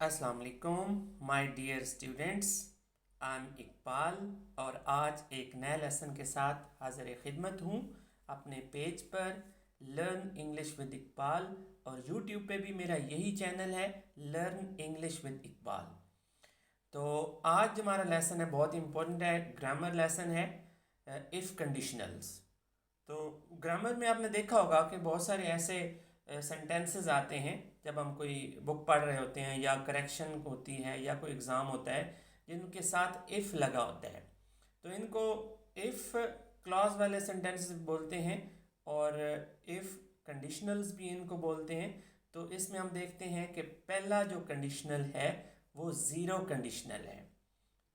अस्सलाम वालेकुम my dear students, I am Iqbal और आज एक नए लेसन के साथ हाजिर खिदमत हूँ अपने पेज पर लर्न इंग्लिश विद इकबाल। और यूट्यूब पे भी मेरा यही चैनल है लर्न इंग्लिश विद इकबाल। तो आज हमारा लेसन है बहुत इम्पोर्टेंट है, ग्रामर लेसन है इफ़ कंडीशनल्स। तो ग्रामर में आपने देखा होगा कि बहुत सारे ऐसे सेंटेंसेस आते हैं जब हम कोई बुक पढ़ रहे होते हैं या करेक्शन होती है या कोई एग्ज़ाम होता है जिनके साथ इफ़ लगा होता है। तो इनको इफ़ क्लॉज वाले सेंटेंसेस बोलते हैं और इफ़ कंडीशनल्स भी इनको बोलते हैं। तो इसमें हम देखते हैं कि पहला जो कंडीशनल है वो ज़ीरो कंडीशनल है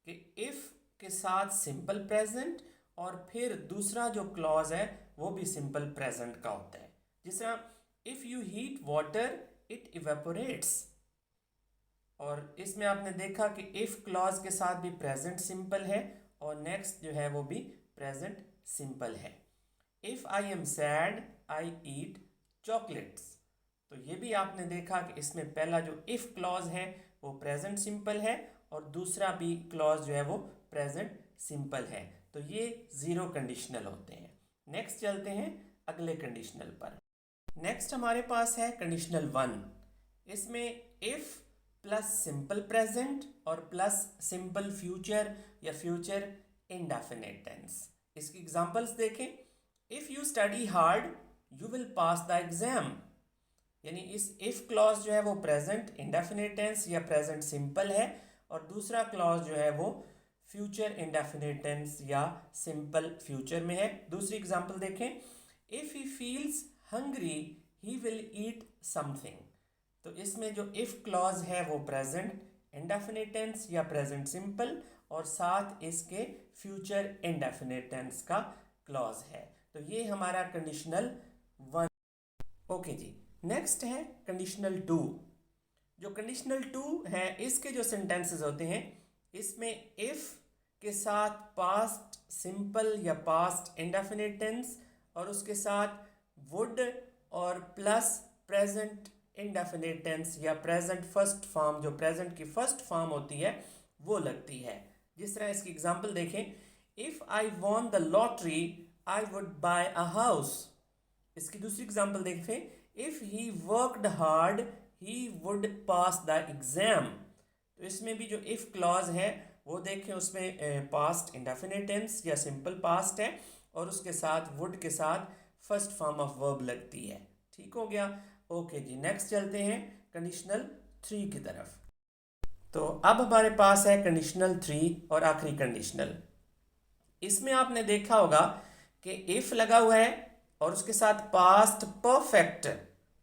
कि इफ़ के साथ सिंपल प्रेजेंट और फिर दूसरा जो क्लॉज है वो भी सिंपल प्रेजेंट का होता है। जिस तरह if you heat water it evaporates, और इसमें आपने देखा कि इफ़ क्लॉज के साथ भी प्रेजेंट सिंपल है और नेक्स्ट जो है वो भी प्रेजेंट सिंपल है। If I am sad I eat chocolates, तो ये भी आपने देखा कि इसमें पहला जो इफ़ क्लॉज है वो प्रेजेंट सिंपल है और दूसरा भी क्लॉज जो है वो प्रेजेंट सिंपल है। तो ये ज़ीरो कंडीशनल होते हैं। नेक्स्ट चलते हैं अगले कंडीशनल पर। नेक्स्ट हमारे पास है कंडीशनल 1। इसमें इफ़ प्लस सिंपल प्रेजेंट और प्लस सिंपल फ्यूचर या फ्यूचर इंडेफिनिट टेंस। इसकी एग्जांपल्स देखें। If you study hard you will pass the exam, यानी इस इफ़ क्लॉज जो है वो प्रेजेंट इंडेफिनिट टेंस या प्रेजेंट सिंपल है और दूसरा क्लॉज जो है वो फ्यूचर इंडेफिनिट टेंस या सिंपल फ्यूचर में है। दूसरी एग्जांपल देखें। If he feels hungry he will eat something, तो इसमें जो इफ़ क्लॉज है वो प्रेजेंट इंडेफिनिट टेंस या प्रेजेंट सिंपल और साथ इसके फ्यूचर इंडेफिनिट टेंस का क्लॉज है। तो ये हमारा कंडीशनल 1। ओके जी, नेक्स्ट है कंडीशनल 2। जो कंडीशनल 2 है इसके जो सेंटेंसेस होते हैं इसमें इफ़ के साथ पास्ट सिंपल या पास्ट इंडेफिनिट टेंस और उसके साथ वुड और प्लस प्रेजेंट इंडेफिनिट टेंस या प्रेजेंट फर्स्ट फॉर्म, जो प्रेजेंट की फर्स्ट फॉर्म होती है वो लगती है। जिस तरह इसकी एग्जांपल देखें। If I won the lottery I would buy a house. इसकी दूसरी एग्जांपल देखें। If he worked hard he would pass the exam. तो इसमें भी जो इफ़ क्लॉज है वो देखें, उसमें पास्ट इंडेफिनिट टेंस या सिंपल पास्ट है और उसके साथ वुड के साथ फर्स्ट फॉर्म ऑफ वर्ब लगती है। ठीक हो गया। ओके जी, नेक्स्ट चलते हैं कंडीशनल 3 की तरफ। तो अब हमारे पास है कंडीशनल 3 और आखिरी कंडीशनल। इसमें आपने देखा होगा कि इफ़ लगा हुआ है और उसके साथ past perfect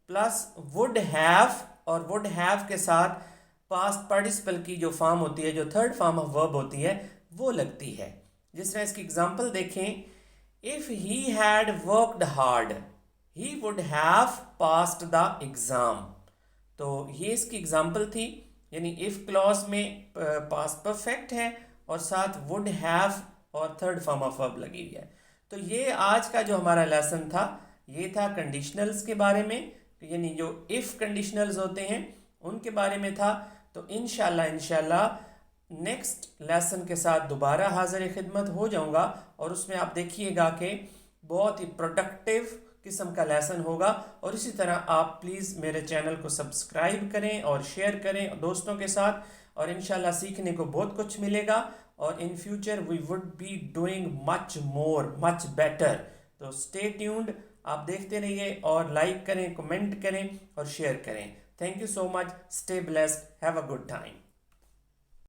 plus would have और वुड हैव के साथ पास्ट पार्टिसिपल की जो फॉर्म होती है, जो थर्ड फॉर्म ऑफ वर्ब होती है वो लगती है। जिस तरह इसकी एग्जांपल देखें। If he had worked hard he would have passed the exam. तो ये इसकी एग्जांपल थी, यानी इफ़ क्लॉज में पास्ट परफेक्ट है और साथ वुड हैव और थर्ड फॉर्म ऑफ वर्ब लगी हुई है। तो ये आज का जो हमारा लेसन था ये था कंडीशनल्स के बारे में, यानी जो इफ़ कंडीशनल्स होते हैं उनके बारे में था। तो इंशाल्लाह नेक्स्ट लेसन के साथ दोबारा हाजिर खिदमत हो जाऊंगा और उसमें आप देखिएगा कि बहुत ही प्रोडक्टिव किस्म का लेसन होगा। और इसी तरह आप प्लीज़ मेरे चैनल को सब्सक्राइब करें और शेयर करें दोस्तों के साथ, और इंशाल्लाह सीखने को बहुत कुछ मिलेगा और in future we would be doing much more much better. तो स्टे ट्यून्ड, आप देखते रहिए और लाइक करें, कमेंट करें और शेयर करें। Thank you so much, stay blessed, have a good time.